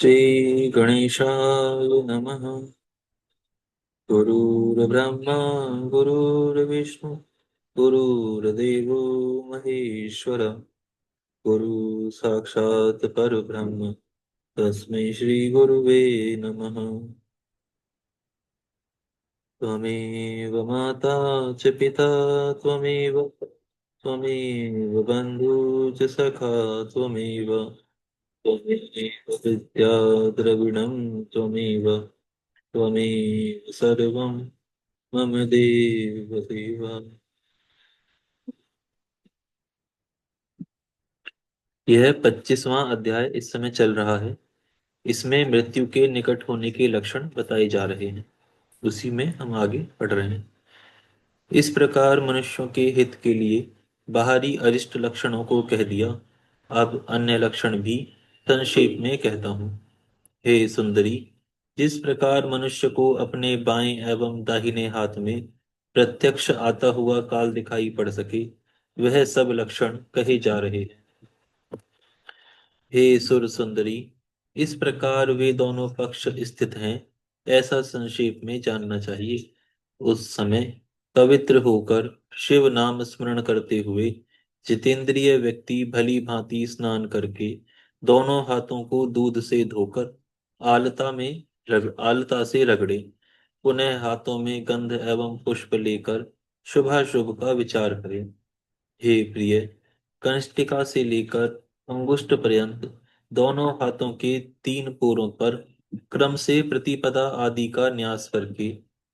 श्री गणेशाय नमः। गुरुर्ब्रह्मा गुरुर्विष्णु गुरुर्देवो महेश्वर गुरु साक्षात् परब्रह्म तस्मै श्री गुरुवे नमः। त्वमेव माता च पिता त्वमेव त्वमेव बन्धु च सखा त्वमेव त्वमेव विद्या द्रविणं त्वमेव त्वमेव सर्वं मम देव देवा। यह 25वां अध्याय इस समय चल रहा है। इसमें मृत्यु के निकट होने के लक्षण बताए जा रहे हैं। उसी में हम आगे पढ़ रहे हैं। इस प्रकार मनुष्यों के हित के लिए बाहरी अरिष्ट लक्षणों को कह दिया। अब अन्य लक्षण भी संक्षेप में कहता हूँ। हे सुंदरी, जिस प्रकार मनुष्य को अपने बाएं एवं दाहिने हाथ में प्रत्यक्ष आता हुआ काल दिखाई पड़ सके, वह सब लक्षण कहे जा रहे हैं। हे सुर सुंदरी, इस प्रकार वे दोनों पक्ष स्थित हैं, ऐसा संक्षेप में जानना चाहिए। उस समय पवित्र होकर शिव नाम स्मरण करते हुए जितेंद्रिय व्यक्ति भली भांति स्नान करके दोनों हाथों को दूध से धोकर आलता से रगड़े। पुनः हाथों में गंध एवं पुष्प लेकर शुभाशुभ का विचार करें। हे प्रिय, कंष्टिका से लेकर अंगुष्ठ पर्यंत दोनों हाथों के तीन पोरों पर क्रम से प्रतिपदा आदि का न्यास करके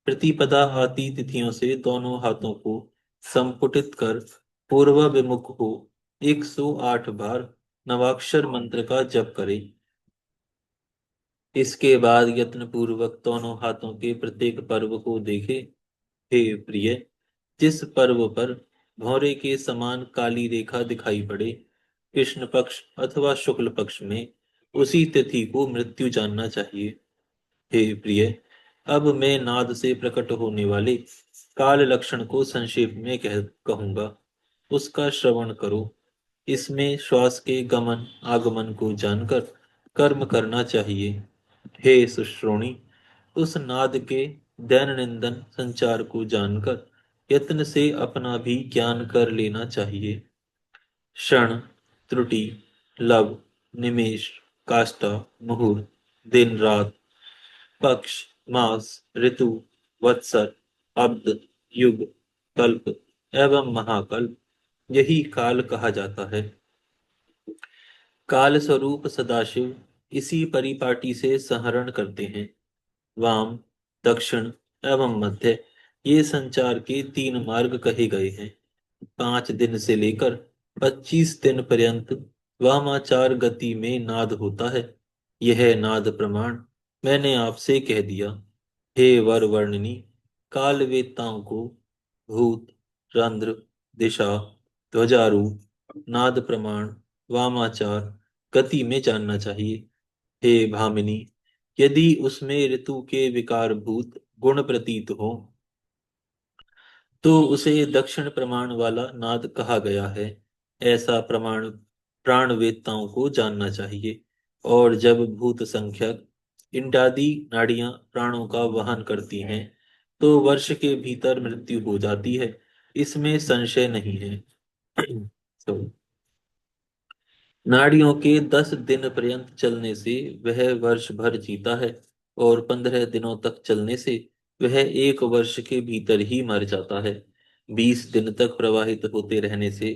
प्रतिपदा आदि तिथियों से दोनों हाथों को संपुटित कर पूर्व विमुख हो 108 बार नवाक्षर मंत्र का जप करें। इसके बाद यत्न पूर्वक दोनों हाथों के प्रत्येक पर्व को देखे। हे प्रिय, जिस पर्व पर भौरे के समान काली रेखा दिखाई पड़े, कृष्ण पक्ष अथवा शुक्ल पक्ष में, उसी तिथि को मृत्यु जानना चाहिए। हे प्रिय, अब मैं नाद से प्रकट होने वाले काल लक्षण को संक्षेप में कहूंगा। उसका श्रवण करो। इसमें श्वास के गमन आगमन को जानकर कर्म करना चाहिए। हे सुश्रोणी, उस नाद के दैनंदन संचार को जानकर यत्न से अपना भी ज्ञान कर लेना चाहिए। क्षण, त्रुटि, लव, निमेष, काष्ठा, मुहूर्त, दिन रात, पक्ष, मास, ऋतु, वत्सर, अब्द, युग, कल्प एवं महाकल्प, यही काल कहा जाता है। काल स्वरूप सदाशिव इसी परिपाटी से संहरण करते हैं। वाम, दक्षिण एवं मध्य, ये संचार के तीन मार्ग कहे गए हैं। 5 दिन से लेकर 25 दिन पर्यंत वामाचार गति में नाद होता है। यह नाद प्रमाण मैंने आपसे कह दिया। हे वर वर्णिनी, काल वेत्ताओं को भूत, रंध्र, दिशा, ध्वजारूप, नाद प्रमाण, वामाचार गति में जानना चाहिए। हे भामिनी, यदि उसमें ऋतु के विकार भूत गुण प्रतीत हो तो उसे दक्षिण प्रमाण वाला नाद कहा गया है। ऐसा प्रमाण प्राणवेत्ताओं को जानना चाहिए। और जब भूत संख्यक इंडादि नाड़ियां प्राणों का वहन करती हैं तो वर्ष के भीतर मृत्यु हो जाती है, इसमें संशय नहीं है। तो नाड़ियों के 10 दिन पर्यंत चलने से वह वर्ष भर जीता है, और 15 दिनों तक चलने से वह 1 वर्ष के भीतर ही मर जाता है। 20 दिन तक प्रवाहित होते रहने से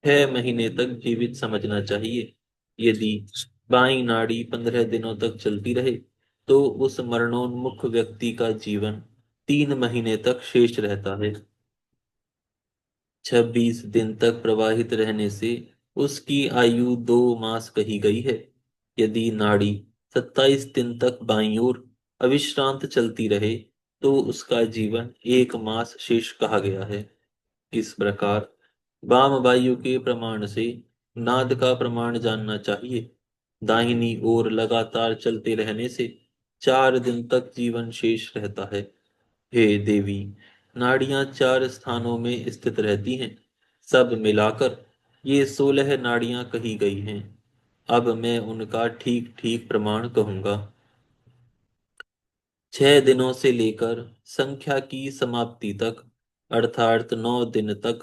6 महीने तक जीवित समझना चाहिए। यदि बाई नाड़ी 15 दिनों तक चलती रहे तो उस मरणोन्मुख व्यक्ति का जीवन 3 महीने तक शेष रहता है। 26 दिन तक प्रवाहित रहने से उसकी आयु 2 मास कही गई है। यदि नाड़ी 27 दिन तक बाईं ओर अविश्रांत चलती रहे तो उसका जीवन 1 मास शेष कहा गया है। इस प्रकार वाम वायु के प्रमाण से नाद का प्रमाण जानना चाहिए। दाहिनी ओर लगातार चलते रहने से 4 दिन तक जीवन शेष रहता है। हे देवी, नाड़ियां 4 स्थानों में स्थित रहती हैं। सब मिलाकर ये 16 नाड़ियां कही गई हैं। अब मैं उनका ठीक ठीक प्रमाण कहूंगा। 6 दिनों से लेकर संख्या की समाप्ति तक, अर्थात 9 दिन तक,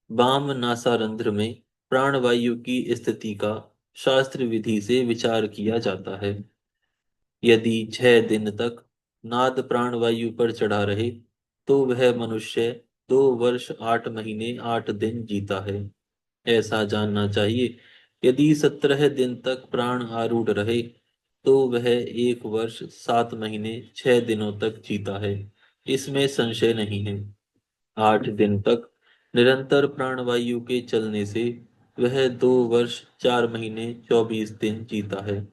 वाम नासारंध्र में प्राणवायु की स्थिति का शास्त्र विधि से विचार किया जाता है। यदि 6 दिन तक नाद प्राणवायु पर चढ़ा रहे तो वह मनुष्य 2 वर्ष 8 महीने 8 दिन जीता है, ऐसा जानना चाहिए। यदि 17 दिन तक प्राण आरूढ़ रहे तो वह 1 वर्ष 7 महीने 6 दिनों तक जीता है, इसमें संशय नहीं है। 8 दिन तक निरंतर प्राणवायु के चलने से वह 2 वर्ष 4 महीने 24 दिन जीता है,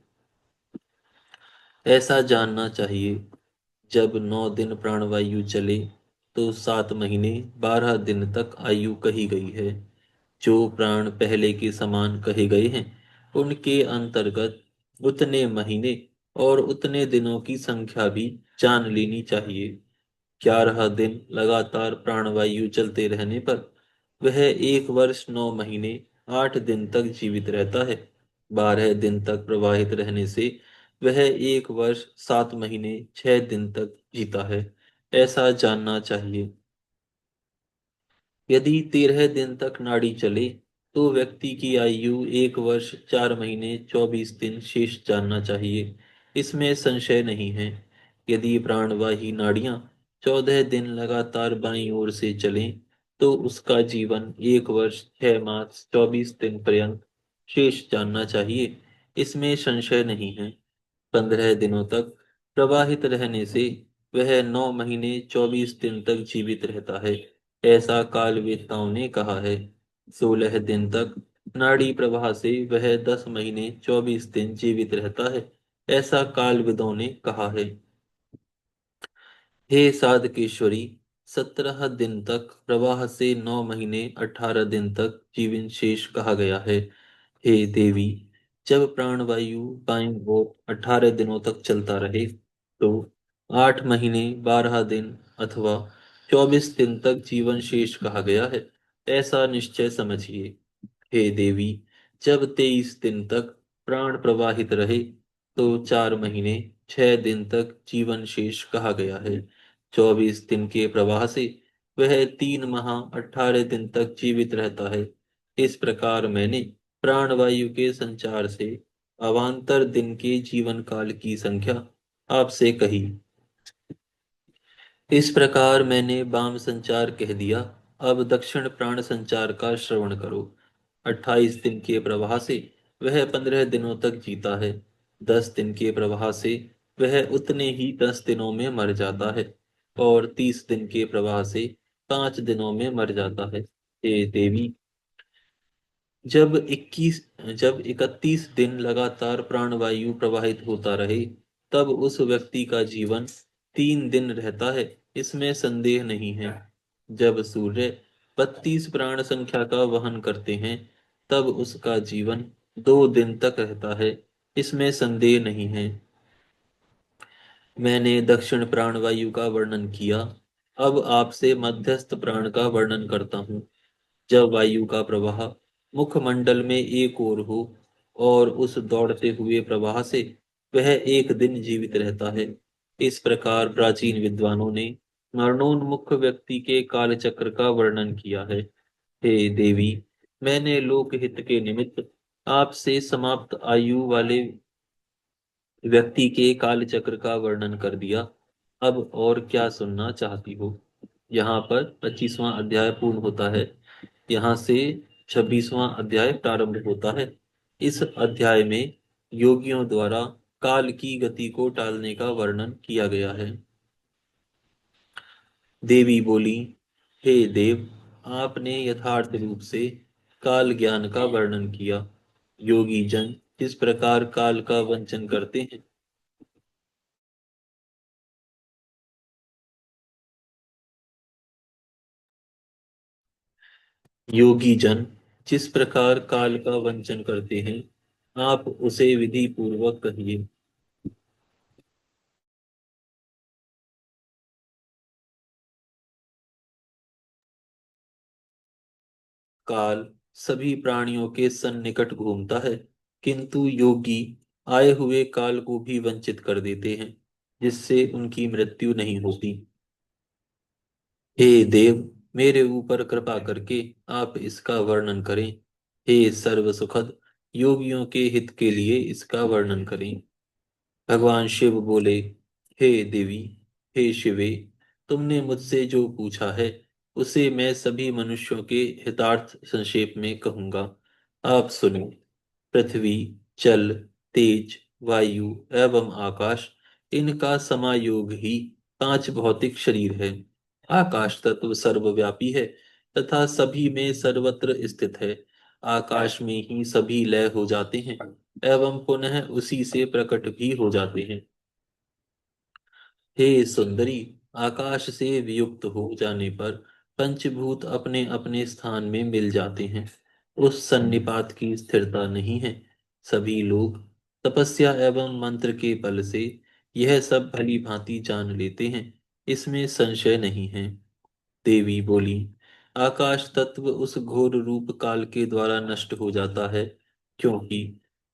ऐसा जानना चाहिए। जब 9 दिन प्राणवायु चले तो 7 महीने 12 दिन तक आयु कही गई है। जो प्राण पहले के समान कहे गए हैं उनके अंतर्गत उतने महीने और उतने दिनों की संख्या भी जान लेनी चाहिए। 11 दिन लगातार प्राणवायु चलते रहने पर वह 1 वर्ष 9 महीने 8 दिन तक जीवित रहता है। 12 दिन तक प्रवाहित रहने से वह 1 वर्ष 7 महीने 6 दिन तक जीता है, ऐसा जानना चाहिए। यदि 13 दिन तक नाड़ी चले तो व्यक्ति की आयु 1 वर्ष 4 महीने 24 दिन शेष जानना चाहिए, इसमें संशय नहीं है। यदि प्राणवाही नाड़ियां 14 दिन लगातार बाईं ओर से चलें तो उसका जीवन 1 वर्ष 6 मास 24 दिन पर्यंत शेष जानना चाहिए, इसमें संशय नहीं है। 15 दिनों तक प्रवाहित रहने से वह 9 महीने 24 दिन तक जीवित रहता है, ऐसा कालवेत्ताओं ने कहा है। 16 दिन तक नाड़ी प्रवाह से वह 10 महीने 24 दिन जीवित रहता है, ऐसा कालविदों ने कहा है। हे साधकेश्वरी, 17 दिन तक प्रवाह से 9 महीने 18 दिन तक जीवन शेष कहा गया है। हे देवी, जब प्राणवायु बाईं ओर 18 दिनों तक चलता रहे तो 8 महीने 12 दिन अथवा 24 दिन तक जीवन शेष कहा गया है, ऐसा निश्चय समझिए। हे देवी, जब 23 दिन तक प्राण प्रवाहित रहे तो 4 महीने 6 दिन तक जीवन शेष कहा गया है। 24 दिन के प्रवाह से वह 3 माह 18 दिन तक जीवित रहता है। इस प्रकार मैंने प्राणवायु के संचार से अवान्तर दिन के जीवन काल की संख्या आपसे कही। इस प्रकार मैंने वाम संचार कह दिया। अब दक्षिण प्राण संचार का श्रवण करो। 28 दिन के प्रवाह से वह 15 दिनों तक जीता है। 10 दिन के प्रवाह से वह उतने ही 10 दिनों में मर जाता है और 30 दिन के प्रवाह से 5 दिनों में मर जाता है। हे देवी, जब 31 दिन लगातार प्राणवायु प्रवाहित होता रहे तब उस व्यक्ति का जीवन 3 दिन रहता है, इसमें संदेह नहीं है। जब सूर्य 32 प्राण संख्या का वहन करते हैं तब उसका जीवन 2 दिन तक रहता है, इसमें संदेह नहीं है। मैंने दक्षिण प्राणवायु का वर्णन किया। अब आपसे मध्यस्थ प्राण का वर्णन करता हूँ। जब वायु का प्रवाह मुखमंडल में एक ओर हो और उस दौड़ते हुए प्रवाह से वह 1 दिन जीवित रहता है। इस प्रकार प्राचीन विद्वानों ने मरणोन्मुख व्यक्ति के कालचक्र का वर्णन किया है। हे देवी, मैंने लोकहित के निमित्त आपसे समाप्त आयु वाले व्यक्ति के कालचक्र का वर्णन कर दिया। अब और क्या सुनना चाहती हो? यहाँ पर 25वां अध्याय पूर्ण होता है। यहाँ से 26वां अध्याय प्रारंभ होता है। इस अध्याय में योगियों द्वारा काल की गति को टालने का वर्णन किया गया है। देवी बोली, हे देव, आपने यथार्थ रूप से काल ज्ञान का वर्णन किया। योगी जन किस प्रकार काल का वंचन करते हैं, योगी जन जिस प्रकार काल का वंचन करते हैं, आप उसे विधि पूर्वक कहिए। काल सभी प्राणियों के सन्निकट घूमता है किंतु योगी आए हुए काल को भी वंचित कर देते हैं, जिससे उनकी मृत्यु नहीं होती। हे देव, मेरे ऊपर कृपा करके आप इसका वर्णन करें। हे सर्व सुखद, योगियों के हित के लिए इसका वर्णन करें। भगवान शिव बोले, हे देवी, हे शिवे, तुमने मुझसे जो पूछा है उसे मैं सभी मनुष्यों के हितार्थ संक्षेप में कहूंगा। आप सुनो। पृथ्वी, जल, तेज, वायु एवं आकाश, इनका समायोग ही पांच भौतिक शरीर है। आकाश तत्व सर्वव्यापी है तथा सभी में सर्वत्र स्थित है। आकाश में ही सभी लय हो जाते हैं एवं पुनः उसी से प्रकट भी हो जाते हैं। हे सुंदरी, आकाश से वियुक्त हो जाने पर पंचभूत अपने अपने स्थान में मिल जाते हैं। उस सन्निपात की स्थिरता नहीं है। सभी लोग तपस्या एवं मंत्र के बल से यह सब भली भांति जान लेते हैं, इसमें संशय नहीं है। देवी बोली, आकाश तत्व उस घोर रूप काल के द्वारा नष्ट हो जाता है, क्योंकि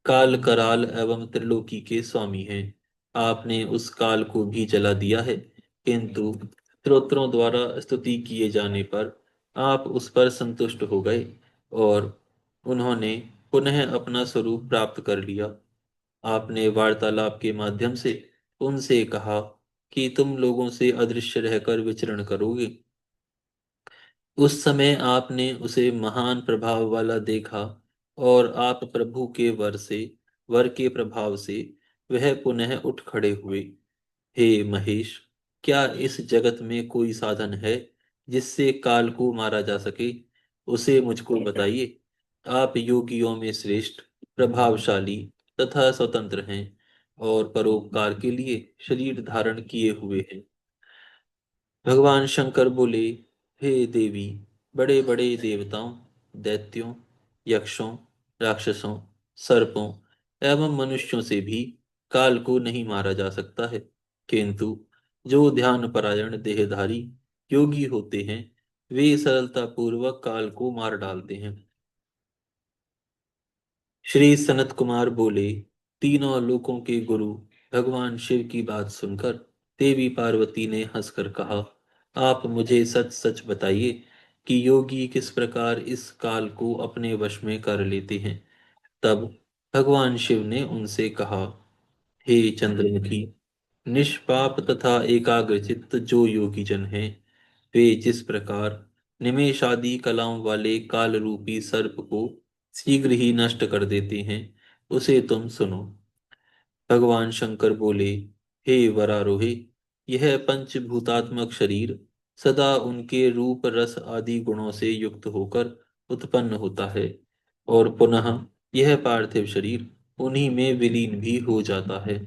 काल कराल एवं त्रिलोकी के स्वामी हैं। आपने उस काल को भी जला दिया है, किंतु स्तोत्रों द्वारा स्तुति किए जाने पर आप उस पर संतुष्ट हो गए और उन्होंने पुनः अपना स्वरूप प्राप्त कर लिया। आपने वार्तालाप के माध्यम से उनसे कहा कि तुम लोगों से अदृश्य रहकर विचरण करोगे। उस समय आपने उसे महान प्रभाव वाला देखा और आप प्रभु के वर के प्रभाव से वह पुनः उठ खड़े हुए। हे महेश, क्या इस जगत में कोई साधन है जिससे काल को मारा जा सके? उसे मुझको बताइए। आप योगियों में श्रेष्ठ, प्रभावशाली तथा स्वतंत्र हैं और परोपकार के लिए शरीर धारण किए हुए हैं। भगवान शंकर बोले, हे देवी, बड़े बड़े देवताओं, दैत्यों, यक्षों, राक्षसों, सर्पों एवं मनुष्यों से भी काल को नहीं मारा जा सकता है, किंतु जो ध्यान परायण देहधारी योगी होते हैं वे सरलता पूर्वक काल को मार डालते हैं। श्री सनत कुमार बोले, तीनों लोकों के गुरु भगवान शिव की बात सुनकर देवी पार्वती ने हंसकर कहा, आप मुझे सच सच बताइए कि योगी किस प्रकार इस काल को अपने वश में कर लेते हैं। तब भगवान शिव ने उनसे कहा, हे चंद्रमुखी, निष्पाप तथा एकाग्रचित्त जो योगी जन हैं, वे जिस प्रकार निमेष आदि कलाओं वाले काल रूपी सर्प को शीघ्र ही नष्ट कर देते हैं, उसे तुम सुनो। भगवान शंकर बोले, हे वरारोहे, यह पंचभूतात्मक शरीर सदा उनके रूप रस आदि गुणों से युक्त होकर उत्पन्न होता है और पुनः यह पार्थिव शरीर उन्हीं में विलीन भी हो जाता है।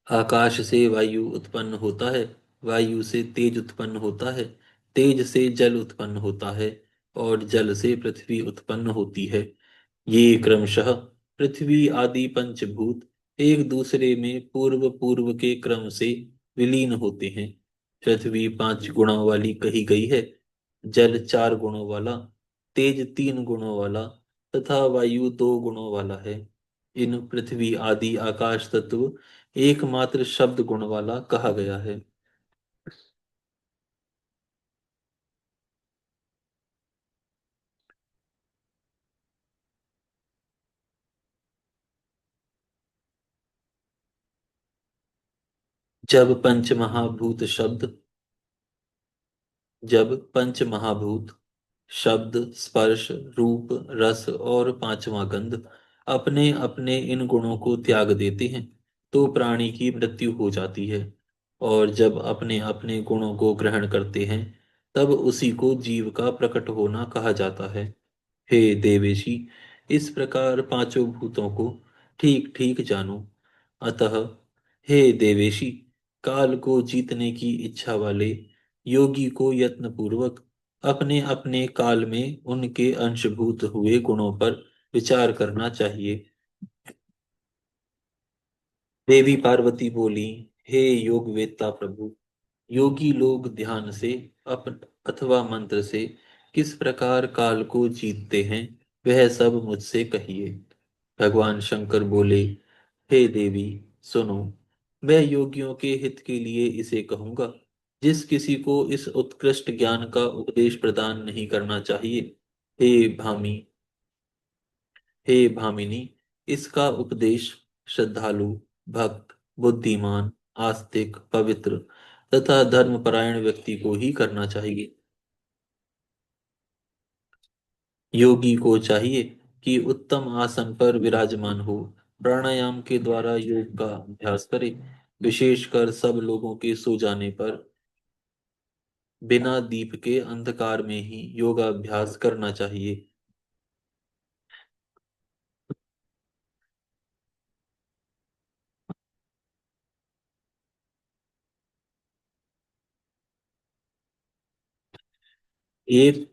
आकाश से वायु उत्पन्न होता है, वायु से तेज उत्पन्न होता है, तेज से जल उत्पन्न होता है और जल से पृथ्वी उत्पन्न होती है। ये क्रमशः पृथ्वी आदि पंचभूत एक दूसरे में पूर्व पूर्व के क्रम से विलीन होते हैं। पृथ्वी पांच गुणों वाली कही गई है, जल चार गुणों वाला, तेज तीन गुणों वाला तथा वायु दो गुणों वाला है। इन पृथ्वी आदि आकाश तत्व एकमात्र शब्द गुण वाला कहा गया है। जब पंच महाभूत शब्द जब पंच महाभूत शब्द, स्पर्श, रूप, रस और पांचवा गंध अपने अपने इन गुणों को त्याग देते हैं तो प्राणी की मृत्यु हो जाती है, और जब अपने अपने गुणों को ग्रहण करते हैं तब उसी को जीव का प्रकट होना कहा जाता है। हे देवेशी, इस प्रकार पांचों भूतों को ठीक ठीक जानो। अतः हे देवेशी, काल को जीतने की इच्छा वाले योगी को यत्न पूर्वक अपने अपने काल में उनके अंशभूत हुए गुणों पर विचार करना चाहिए। देवी पार्वती बोली, हे योग वेत्ता प्रभु, योगी लोग ध्यान से अथवा मंत्र से किस प्रकार काल को जीतते हैं वह सब मुझसे कहिए। भगवान शंकर बोले, हे देवी, सुनो, मैं योगियों के हित के लिए इसे कहूंगा। जिस किसी को इस उत्कृष्ट ज्ञान का उपदेश प्रदान नहीं करना चाहिए, हे भामी हे भामिनी, इसका उपदेश श्रद्धालु, भक्त, बुद्धिमान, आस्तिक, पवित्र तथा धर्मपरायण व्यक्ति को ही करना चाहिए। योगी को चाहिए कि उत्तम आसन पर विराजमान हो, प्राणायाम के द्वारा योग का अभ्यास करे, विशेषकर सब लोगों के सो जाने पर बिना दीप के अंधकार में ही योगाभ्यास करना चाहिए। एक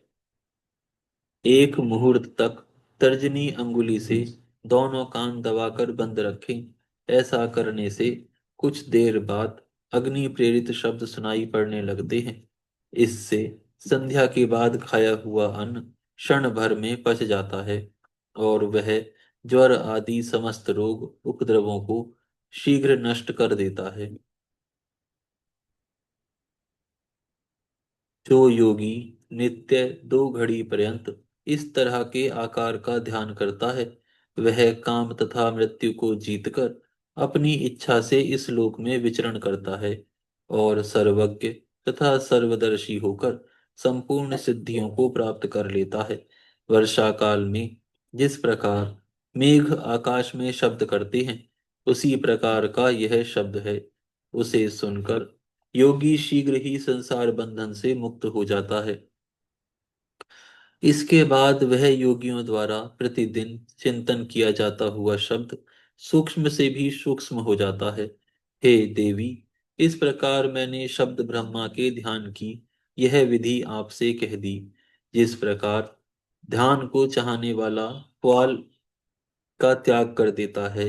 एक मुहूर्त तक तर्जनी अंगुली से दोनों कान दबाकर बंद रखें। ऐसा करने से कुछ देर बाद अग्नि प्रेरित शब्द सुनाई पड़ने लगते हैं। इससे संध्या के बाद खाया हुआ अन्न क्षण भर में पच जाता है और वह ज्वर आदि समस्त रोग उपद्रवों को शीघ्र नष्ट कर देता है। जो योगी नित्य 2 घड़ी पर्यंत इस तरह के आकार का ध्यान करता है, वह काम तथा मृत्यु को जीतकर अपनी इच्छा से इस लोक में विचरण करता है और सर्वज्ञ तथा सर्वदर्शी होकर संपूर्ण सिद्धियों को प्राप्त कर लेता है। वर्षा काल में जिस प्रकार मेघ आकाश में शब्द करते हैं, उसी प्रकार का यह शब्द है। उसे सुनकर योगी शीघ्र ही संसार बंधन से मुक्त हो जाता है। इसके बाद वह योगियों द्वारा प्रतिदिन चिंतन किया जाता हुआ शब्द सूक्ष्म से भी सूक्ष्म हो जाता है। हे देवी, इस प्रकार मैंने शब्द ब्रह्मा के ध्यान की यह विधि आपसे कह दी। जिस प्रकार ध्यान को चाहने वाला ग्वाल का त्याग कर देता है,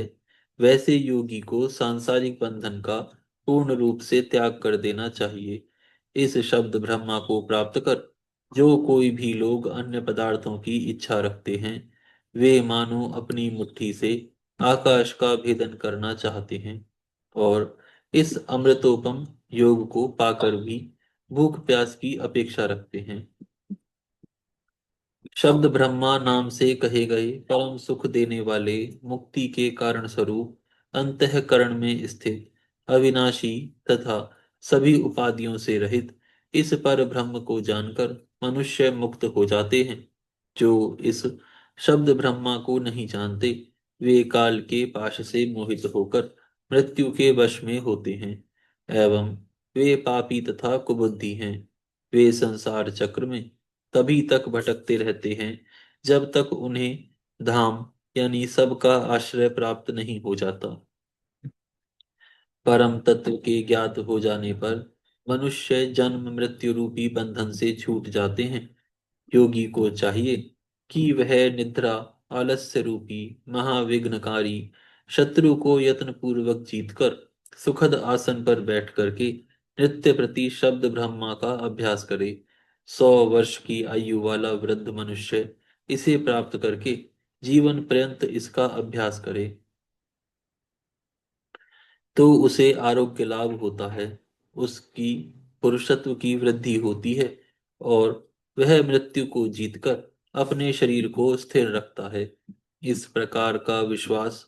वैसे योगी को सांसारिक बंधन का पूर्ण रूप से त्याग कर देना चाहिए। इस शब्द ब्रह्मा को प्राप्त कर जो कोई भी लोग अन्य पदार्थों की इच्छा रखते हैं, वे मानो अपनी मुट्ठी से आकाश का भेदन करना चाहते हैं और इस अमृतोपम योग को पाकर भी भूख प्यास की अपेक्षा रखते हैं। शब्द ब्रह्मा नाम से कहे गए परम सुख देने वाले, मुक्ति के कारण स्वरूप, अंतःकरण में स्थित, अविनाशी तथा सभी उपाधियों से रहित इस पर ब्रह्म को जानकर मनुष्य मुक्त हो जाते हैं। जो इस शब्द ब्रह्मा को नहीं जानते, वे काल के पाश से मोहित होकर मृत्यु के वश में होते हैं एवं वे पापी तथा कुबुद्धि हैं। वे संसार चक्र में तभी तक भटकते रहते हैं जब तक उन्हें धाम यानी सबका आश्रय प्राप्त नहीं हो जाता। परम तत्व के ज्ञात हो जाने पर मनुष्य जन्म मृत्यु रूपी बंधन से छूट जाते हैं। योगी को चाहिए कि वह निद्रा, आलस्य रूपी महाविघ्नकारी शत्रु को यत्न पूर्वक जीतकर सुखद आसन पर बैठ करके नित्य प्रति शब्द ब्रह्मा का अभ्यास करे। 100 वर्ष की आयु वाला वृद्ध मनुष्य इसे प्राप्त करके जीवन पर्यंत इसका अभ्यास करे तो उसे आरोग्य लाभ होता है, उसकी पुरुषत्व की वृद्धि होती है और वह मृत्यु को जीतकर अपने शरीर को स्थिर रखता है। इस प्रकार का विश्वास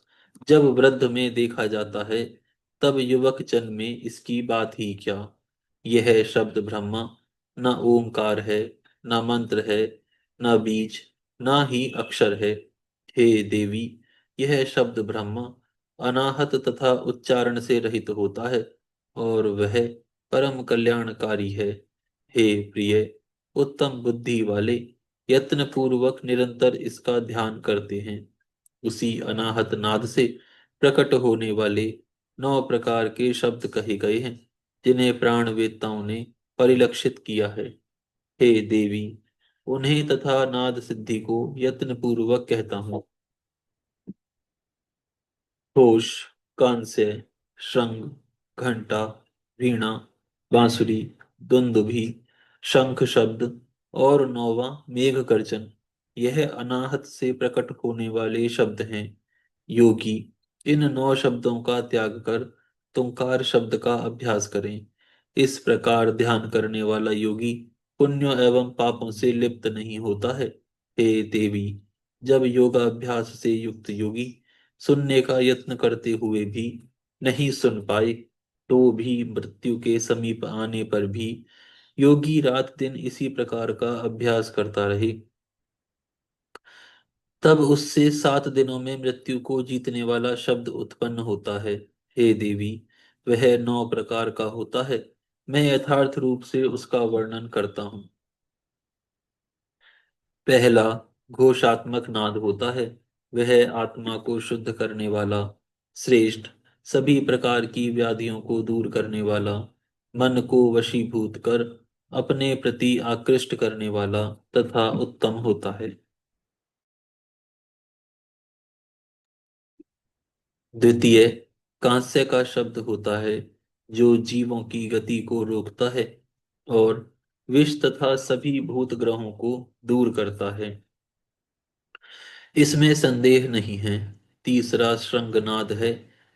जब वृद्ध में देखा जाता है, तब युवक जन में इसकी बात ही क्या। यह शब्द ब्रह्मा न ओंकार है, न मंत्र है, न बीज, न ही अक्षर है। हे देवी, यह शब्द ब्रह्मा अनाहत तथा उच्चारण से रहित होता है और वह परम कल्याणकारी है। हे प्रिय, उत्तम बुद्धि वाले यत्न पूर्वक निरंतर इसका ध्यान करते हैं। उसी अनाहत नाद से प्रकट होने वाले 9 प्रकार के शब्द कहे गए हैं, जिन्हें प्राणवेत्ताओं ने परिलक्षित किया है। हे देवी, उन्हें तथा नाद सिद्धि को यत्न पूर्वक कहता हूँ। होश, कांस्य, शंख, घंटा, वीणा, बांसुरी, दुंदुभी, शंख शब्द और 9वां मेघ गर्जन। यह अनाहत से प्रकट होने वाले शब्द हैं। योगी इन 9 शब्दों का त्याग कर तुंकार शब्द का अभ्यास करें। इस प्रकार ध्यान करने वाला योगी पुण्यों एवं पापों से लिप्त नहीं होता है। हे देवी, जब योगाभ्यास से युक्त योगी सुनने का यत्न करते हुए भी नहीं सुन पाए, तो भी मृत्यु के समीप आने पर भी योगी रात दिन इसी प्रकार का अभ्यास करता रहे, तब उससे 7 दिनों में मृत्यु को जीतने वाला शब्द उत्पन्न होता है। हे देवी, वह 9 प्रकार का होता है। मैं यथार्थ रूप से उसका वर्णन करता हूँ। पहला घोषात्मक नाद होता है। वह आत्मा को शुद्ध करने वाला, श्रेष्ठ, सभी प्रकार की व्याधियों को दूर करने वाला, मन को वशीभूत कर अपने प्रति आकृष्ट करने वाला तथा उत्तम होता है। द्वितीय कांस्य का शब्द होता है, जो जीवों की गति को रोकता है और विष तथा सभी भूत ग्रहों को दूर करता है। इसमें संदेह नहीं है। तीसरा श्रृंगनाद है।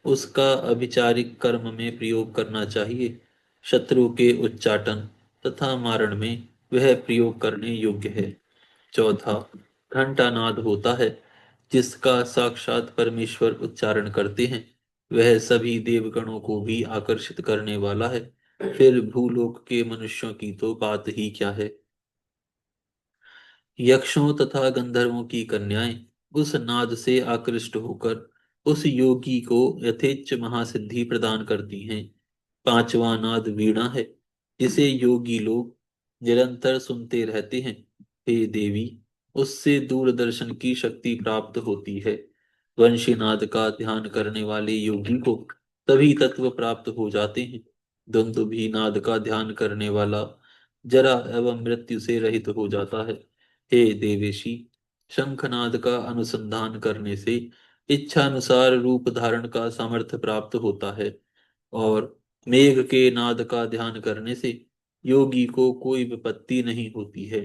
उसका अभिचारिक कर्म में प्रयोग करना चाहिए। शत्रु के उच्चाटन तथा मारण में वह प्रयोग करने योग्य है। चौथा घंटानाद होता है, जिसका साक्षात परमेश्वर उच्चारण करते हैं। वह सभी देवगणों को भी आकर्षित करने वाला है। फिर भूलोक के मनुष्यों की तो बात ही क्या है। यक्षों तथा गंधर्वों की कन्याएं उस नाद से आकृष्ट होकर उस योगी को यथेच्छ महासिद्धि प्रदान करती हैं। पांचवा नाद वीणा है, जिसे योगी लोग निरंतर सुनते रहते हैं। हे देवी, उससे दूरदर्शन की शक्ति प्राप्त होती है। वंशीनाद का ध्यान करने वाले योगी को तभी तत्व प्राप्त हो जाते हैं। दुंदुभी नाद का ध्यान करने वाला जरा एवं मृत्यु से रहित हो जाता है। हे देवेशी, शंखनाद का अनुसंधान करने से इच्छानुसार रूप धारण का सामर्थ्य प्राप्त होता है और मेघ के नाद का ध्यान करने से योगी को कोई विपत्ति नहीं होती है।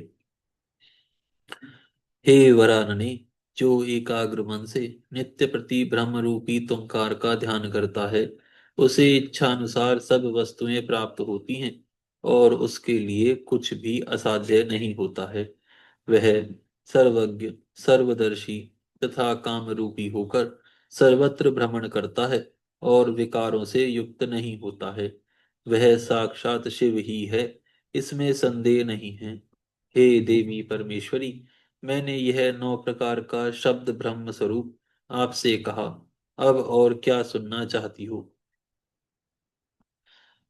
हे वरानने, जो एकाग्र मन से नित्य प्रति ब्रह्म रूपी तुंकार का ध्यान करता है, उसे इच्छानुसार सब वस्तुएं प्राप्त होती हैं और उसके लिए कुछ भी असाध्य नहीं होता है। वह सर्वज्ञ, सर्वदर्शी तथा काम रूपी होकर सर्वत्र भ्रमण करता है और विकारों से युक्त नहीं होता है। वह साक्षात शिव ही है, इसमें संदेह नहीं है। हे देवी परमेश्वरी, मैंने यह 9 प्रकार का शब्द ब्रह्म स्वरूप आपसे कहा। अब और क्या सुनना चाहती हो।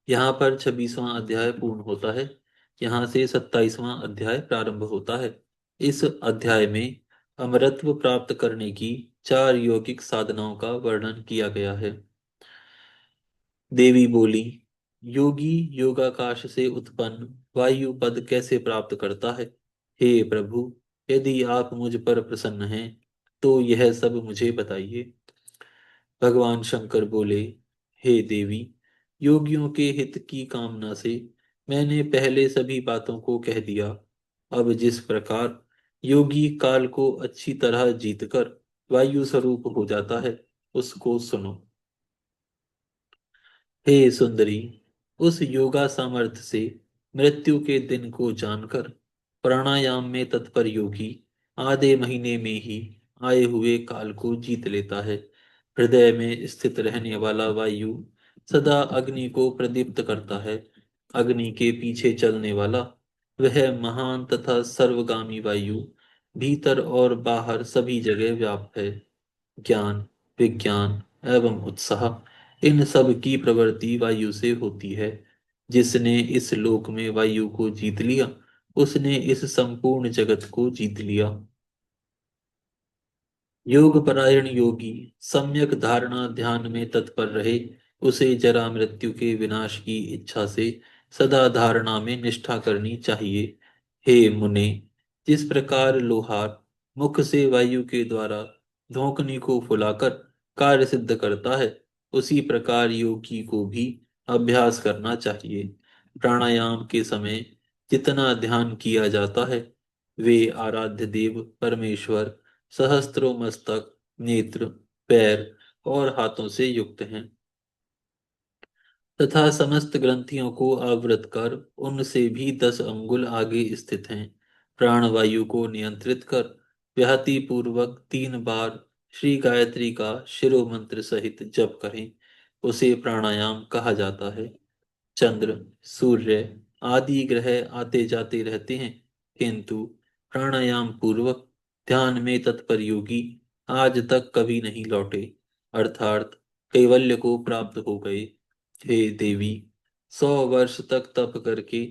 यहाँ पर 26वां अध्याय पूर्ण होता है। यहाँ से 27वां अध्याय प्रारंभ होता है। इस अध्याय में अमरत्व प्राप्त करने की 4 यौगिक साधनाओं का वर्णन किया गया है। देवी बोली, योगी योगाकाश से उत्पन्न वायु पद कैसे प्राप्त करता है। हे प्रभु, यदि आप मुझ पर प्रसन्न हैं तो यह सब मुझे बताइए। भगवान शंकर बोले, हे देवी, योगियों के हित की कामना से मैंने पहले सभी बातों को कह दिया। अब जिस प्रकार योगी काल को अच्छी तरह जीतकर वायु स्वरूप हो जाता है, उसको सुनो। हे सुंदरी, उस योगा सामर्थ्य से मृत्यु के दिन को जानकर प्राणायाम में तत्पर योगी आधे महीने में ही आए हुए काल को जीत लेता है। हृदय में स्थित रहने वाला वायु सदा अग्नि को प्रदीप्त करता है। अग्नि के पीछे चलने वाला वह महान तथा सर्वगामी वायु भीतर और बाहर सभी जगह व्याप्त है। ज्ञान, विज्ञान एवं उत्साह, इन सब की प्रवृत्ति वायु से होती है। जिसने इस लोक में वायु को जीत लिया, उसने इस संपूर्ण जगत को जीत लिया। योग परायण योगी सम्यक धारणा ध्यान में तत्पर रहे, उसे जरा मृत्यु के विनाश की इच्छा से सदा धारणा में निष्ठा करनी चाहिए। हे मुने, जिस प्रकार लोहार मुख से वायु के द्वारा धोकनी को फुलाकर कार्य सिद्ध करता है, उसी प्रकार योगी को भी अभ्यास करना चाहिए। प्राणायाम के समय जितना ध्यान किया जाता है, वे आराध्य देव परमेश्वर सहस्त्रों मस्तक, नेत्र, पैर और हाथों से युक्त हैं तथा समस्त ग्रंथियों को आवृत कर उनसे भी 10 अंगुल आगे स्थित हैं। प्राणवायु को नियंत्रित कर व्याहति पूर्वक 3 बार श्री गायत्री का शिरो मंत्र सहित जप करें, उसे प्राणायाम कहा जाता है। चंद्र, सूर्य आदि ग्रह आते जाते रहते हैं, किंतु प्राणायाम पूर्वक ध्यान में तत्पर योगी आज तक कभी नहीं लौटे, अर्थात कैवल्य को प्राप्त हो गए। हे देवी, 100 वर्ष तक तप करके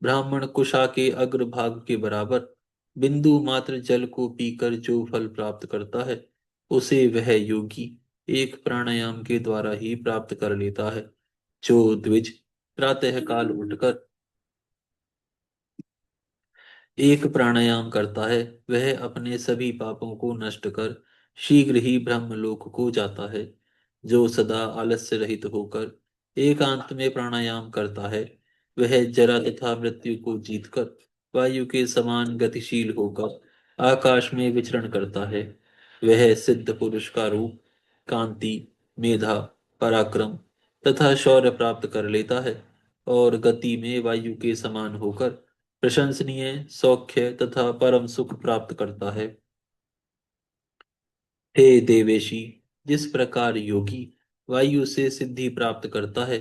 ब्राह्मण कुशा के अग्रभाग के बराबर बिंदु मात्र जल को पीकर जो फल प्राप्त करता है, उसे वह योगी एक प्राणायाम के द्वारा ही प्राप्त कर लेता है। जो द्विज प्रातः काल उठकर एक प्राणायाम करता है, वह अपने सभी पापों को नष्ट कर शीघ्र ही ब्रह्मलोक को जाता है। जो सदा आलस्य रहित होकर एकांत में प्राणायाम करता है, वह जरा तथा मृत्यु को जीतकर वायु के समान गतिशील होकर आकाश में विचरण करता है। वह सिद्ध पुरुष का रूप, कांति, मेधा, पराक्रम तथा शौर्य प्राप्त कर लेता है और गति में वायु के समान होकर प्रशंसनीय सौख्य तथा परम सुख प्राप्त करता है। हे देवेशी, जिस प्रकार योगी वायु से सिद्धि प्राप्त करता है,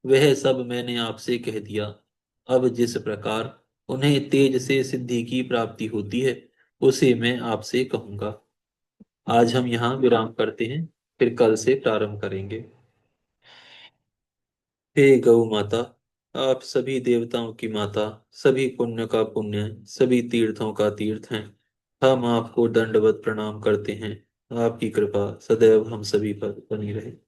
वह सब मैंने आपसे कह दिया। अब जिस प्रकार उन्हें तेज से सिद्धि की प्राप्ति होती है, उसे मैं आपसे कहूंगा। आज हम यहाँ विराम करते हैं, फिर कल से प्रारंभ करेंगे। हे गौ माता, आप सभी देवताओं की माता, सभी पुण्य का पुण्य, सभी तीर्थों का तीर्थ हैं। हम आपको दंडवत प्रणाम करते हैं। आपकी कृपा सदैव हम सभी पर बनी रहे।